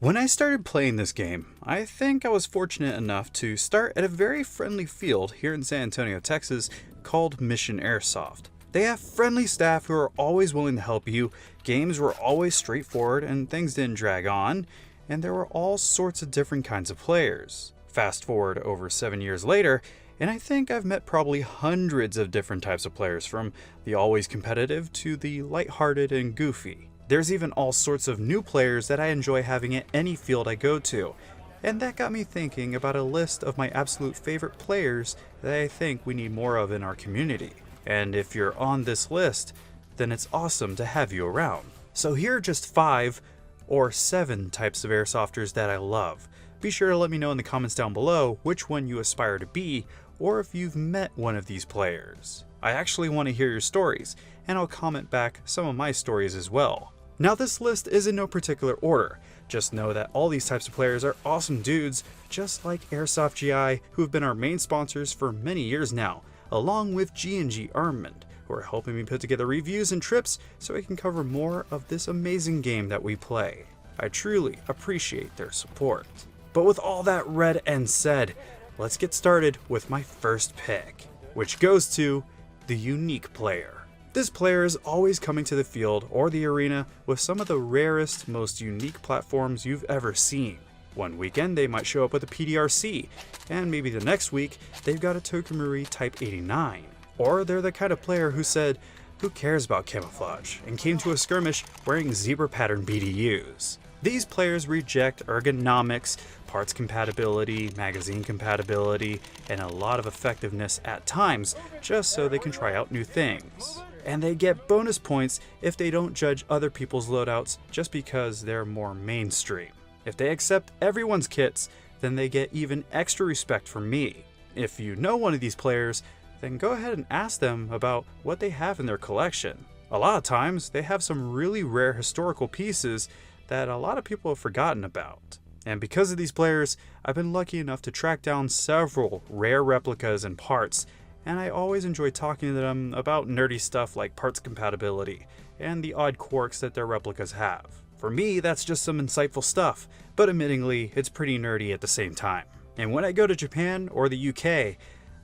When I started playing this game, I think I was fortunate enough to start at a very friendly field here in San Antonio, Texas, called Mission Airsoft. They have friendly staff who are always willing to help you, games were always straightforward and things didn't drag on, and there were all sorts of different kinds of players. Fast forward over 7 years later, and I think I've met probably hundreds of different types of players, from the always competitive to the lighthearted and goofy. There's even all sorts of new players that I enjoy having at any field I go to, and that got me thinking about a list of my absolute favorite players that I think we need more of in our community. And if you're on this list, then it's awesome to have you around. So here are just 5 or 7 types of Airsofters that I love. Be sure to let me know in the comments down below which one you aspire to be, or if you've met one of these players. I actually want to hear your stories, and I'll comment back some of my stories as well. Now this list is in no particular order, just know that all these types of players are awesome dudes, just like Airsoft GI, who have been our main sponsors for many years now, along with G&G Armament, who are helping me put together reviews and trips so I can cover more of this amazing game that we play. I truly appreciate their support. But with all that read and said, let's get started with my first pick, which goes to the unique player. This player is always coming to the field or the arena with some of the rarest, most unique platforms you've ever seen. One weekend they might show up with a PDRC, and maybe the next week they've got a Tokamuri Type 89. Or they're the kind of player who said, who cares about camouflage, and came to a skirmish wearing zebra pattern BDUs. These players reject ergonomics, parts compatibility, magazine compatibility, and a lot of effectiveness at times, just so they can try out new things. And they get bonus points if they don't judge other people's loadouts just because they're more mainstream. If they accept everyone's kits, then they get even extra respect from me. If you know one of these players, then go ahead and ask them about what they have in their collection. A lot of times, they have some really rare historical pieces that a lot of people have forgotten about. And because of these players, I've been lucky enough to track down several rare replicas and parts, and I always enjoy talking to them about nerdy stuff like parts compatibility and the odd quirks that their replicas have. For me, that's just some insightful stuff, but admittingly, it's pretty nerdy at the same time. And when I go to Japan or the UK,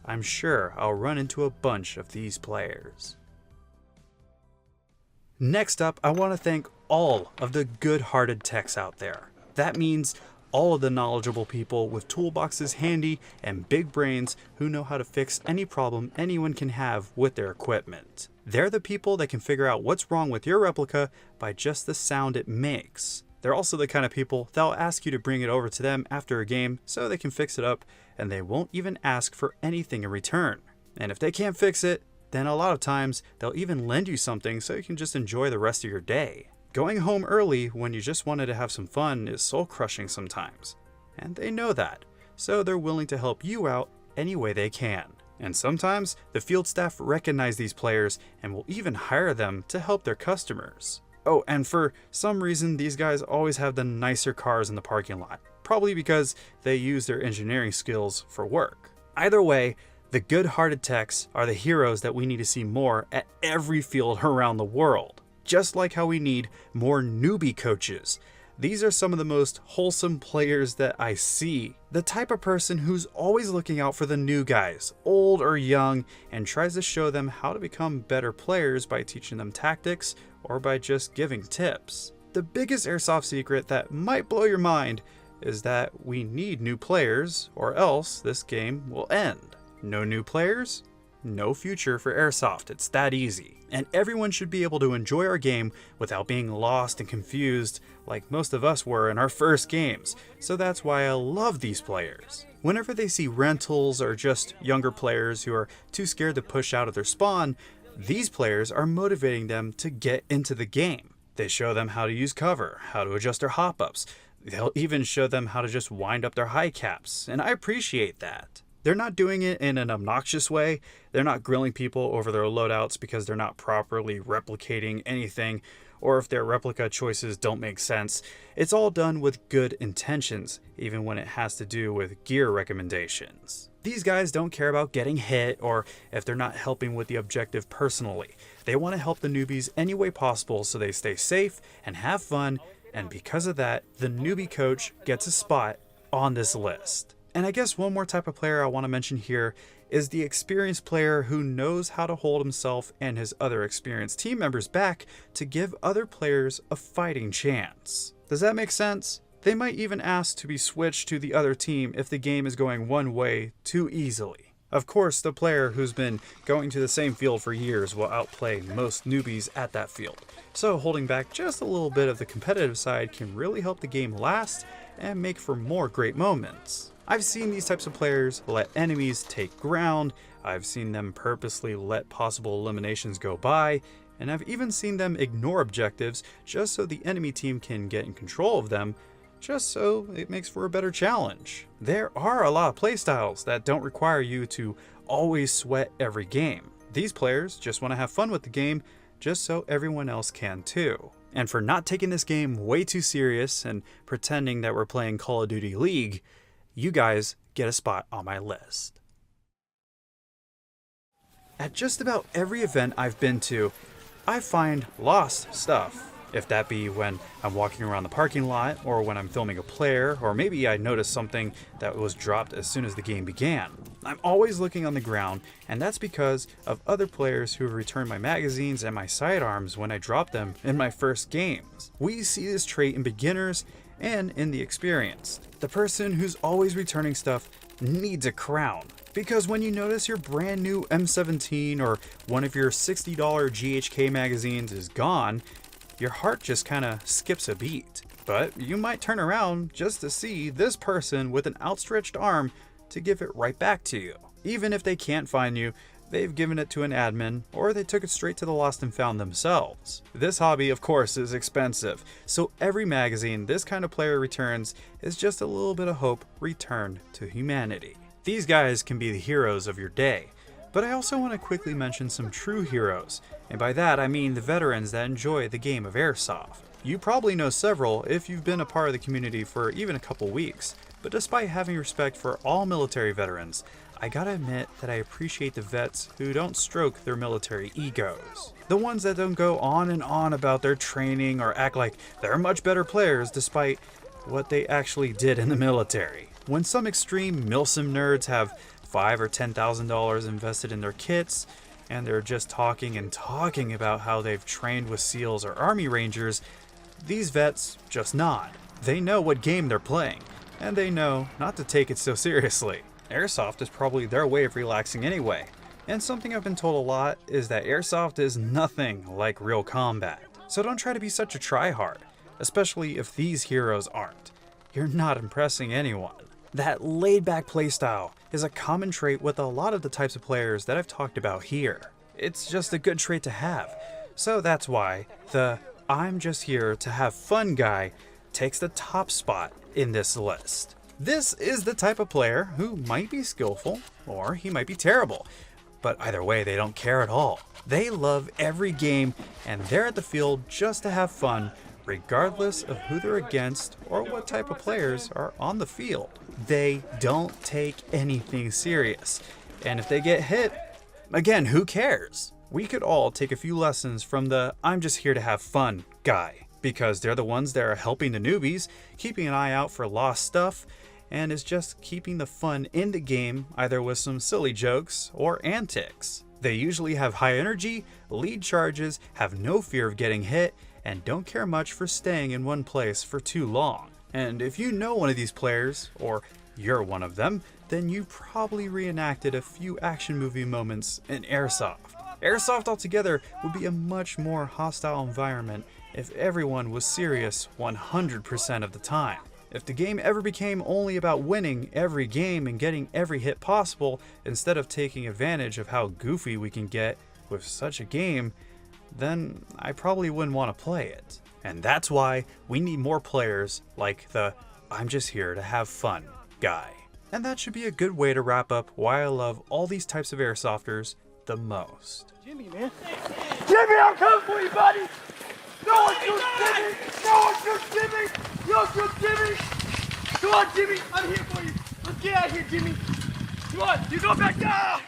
I'm sure I'll run into a bunch of these players. Next up, I want to thank all of the good-hearted techs out there. That means all of the knowledgeable people with toolboxes handy and big brains who know how to fix any problem anyone can have with their equipment. They're the people that can figure out what's wrong with your replica by just the sound it makes. They're also the kind of people that'll ask you to bring it over to them after a game so they can fix it up, and they won't even ask for anything in return. And if they can't fix it, then a lot of times they'll even lend you something so you can just enjoy the rest of your day. Going home early when you just wanted to have some fun is soul-crushing sometimes, and they know that, so they're willing to help you out any way they can. And sometimes the field staff recognize these players and will even hire them to help their customers. Oh, and for some reason these guys always have the nicer cars in the parking lot, probably because they use their engineering skills for work. Either way, the good-hearted techs are the heroes that we need to see more at every field around the world. Just like how we need more newbie coaches. These are some of the most wholesome players that I see. The type of person who's always looking out for the new guys, old or young, and tries to show them how to become better players by teaching them tactics or by just giving tips. The biggest Airsoft secret that might blow your mind is that we need new players, or else this game will end. No new players? No future for Airsoft, it's that easy. And everyone should be able to enjoy our game without being lost and confused like most of us were in our first games, so that's why I love these players. Whenever they see rentals or just younger players who are too scared to push out of their spawn, these players are motivating them to get into the game. They show them how to use cover, how to adjust their hop-ups, they'll even show them how to just wind up their high caps, and I appreciate that. They're not doing it in an obnoxious way. They're not grilling people over their loadouts because they're not properly replicating anything, or if their replica choices don't make sense. It's all done with good intentions, even when it has to do with gear recommendations. These guys don't care about getting hit or if they're not helping with the objective personally. They want to help the newbies any way possible so they stay safe and have fun And because of that, the newbie coach gets a spot on this list. And I guess one more type of player I want to mention here is the experienced player who knows how to hold himself and his other experienced team members back to give other players a fighting chance. Does that make sense? They might even ask to be switched to the other team if the game is going one way too easily. Of course, the player who's been going to the same field for years will outplay most newbies at that field. So holding back just a little bit of the competitive side can really help the game last and make for more great moments. I've seen these types of players let enemies take ground, I've seen them purposely let possible eliminations go by, and I've even seen them ignore objectives just so the enemy team can get in control of them, just so it makes for a better challenge. There are a lot of playstyles that don't require you to always sweat every game. These players just want to have fun with the game, just so everyone else can too. And for not taking this game way too serious and pretending that we're playing Call of Duty League, you guys get a spot on my list. At just about every event I've been to, I find lost stuff. If that be when I'm walking around the parking lot, or when I'm filming a player, or maybe I noticed something that was dropped as soon as the game began. I'm always looking on the ground, and that's because of other players who have returned my magazines and my sidearms when I dropped them in my first games. We see this trait in beginners and in the experienced. The person who's always returning stuff needs a crown. Because when you notice your brand new M17 or one of your $60 GHK magazines is gone, your heart just kinda skips a beat. But you might turn around just to see this person with an outstretched arm to give it right back to you. Even if they can't find you, they've given it to an admin, or they took it straight to the lost and found themselves. This hobby, of course, is expensive, so every magazine this kind of player returns is just a little bit of hope returned to humanity. These guys can be the heroes of your day, but I also want to quickly mention some true heroes, and by that I mean the veterans that enjoy the game of Airsoft. You probably know several if you've been a part of the community for even a couple weeks, but despite having respect for all military veterans, I gotta admit that I appreciate the vets who don't stroke their military egos. The ones that don't go on and on about their training or act like they're much better players despite what they actually did in the military. When some extreme milsim nerds have $5,000 or $10,000 invested in their kits, and they're just talking about how they've trained with SEALs or Army Rangers, these vets just nod. They know what game they're playing, and they know not to take it so seriously. Airsoft is probably their way of relaxing anyway, and something I've been told a lot is that Airsoft is nothing like real combat. So don't try to be such a tryhard, especially if these heroes aren't. You're not impressing anyone. That laid-back playstyle is a common trait with a lot of the types of players that I've talked about here. It's just a good trait to have, so that's why the I'm just here to have fun guy takes the top spot in this list. This is the type of player who might be skillful, or he might be terrible, but either way they don't care at all. They love every game, and they're at the field just to have fun, regardless of who they're against or what type of players are on the field. They don't take anything serious, and if they get hit, again, who cares? We could all take a few lessons from the I'm just here to have fun guy, because they're the ones that are helping the newbies, keeping an eye out for lost stuff, and is just keeping the fun in the game, either with some silly jokes or antics. They usually have high energy, lead charges, have no fear of getting hit, and don't care much for staying in one place for too long. And if you know one of these players, or you're one of them, then you probably reenacted a few action movie moments in Airsoft. Airsoft altogether would be a much more hostile environment if everyone was serious 100% of the time. If the game ever became only about winning every game and getting every hit possible, instead of taking advantage of how goofy we can get with such a game, then I probably wouldn't want to play it. And that's why we need more players like the I'm just here to have fun guy. And that should be a good way to wrap up why I love all these types of Airsofters the most. Jimmy, man. Jimmy, I'm coming for you, buddy! No one shoots Jimmy! No one shoots Jimmy! You don't shoot Jimmy! Come on, Jimmy! I'm here for you! Let's get out of here, Jimmy! Come on, you go back down!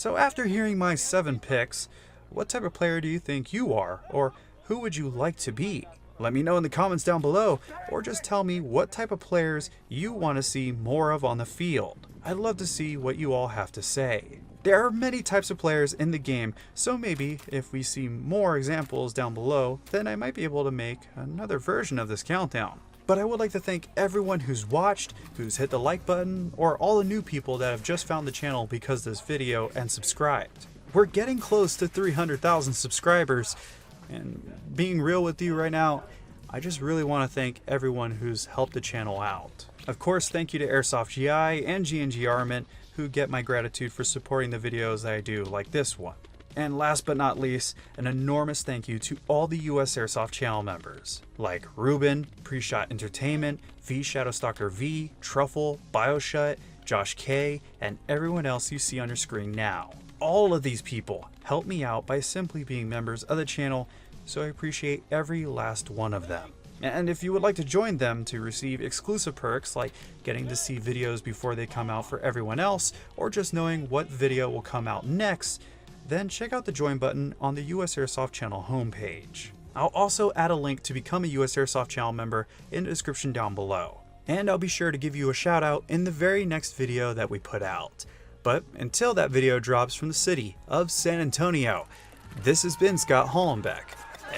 So after hearing my 7 picks, what type of player do you think you are, or who would you like to be? Let me know in the comments down below, or just tell me what type of players you want to see more of on the field. I'd love to see what you all have to say. There are many types of players in the game, so maybe if we see more examples down below, then I might be able to make another version of this countdown. But I would like to thank everyone who's watched, who's hit the like button, or all the new people that have just found the channel because of this video and subscribed. We're getting close to 300,000 subscribers, and being real with you right now, I just really want to thank everyone who's helped the channel out. Of course, thank you to Airsoft GI and G&G Armament, who get my gratitude for supporting the videos that I do, like this one. And last but not least, an enormous thank you to all the USAirsoft channel members, like Ruben, Pre-Shot Entertainment, V Shadowstalker V, Truffle, Bioshut, Josh K, and everyone else you see on your screen now. All of these people help me out by simply being members of the channel, so I appreciate every last one of them. And if you would like to join them to receive exclusive perks like getting to see videos before they come out for everyone else, or just knowing what video will come out next, then check out the join button on the USAirsoft channel homepage. I'll also add a link to become a USAirsoft channel member in the description down below. And I'll be sure to give you a shout out in the very next video that we put out. But until that video drops from the city of San Antonio, this has been Scott Hollenbeck,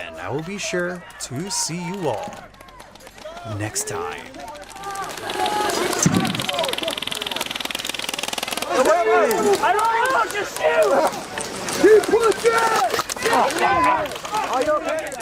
and I will be sure to see you all next time. I don't know, just shoot! Keep pushing! Are you okay?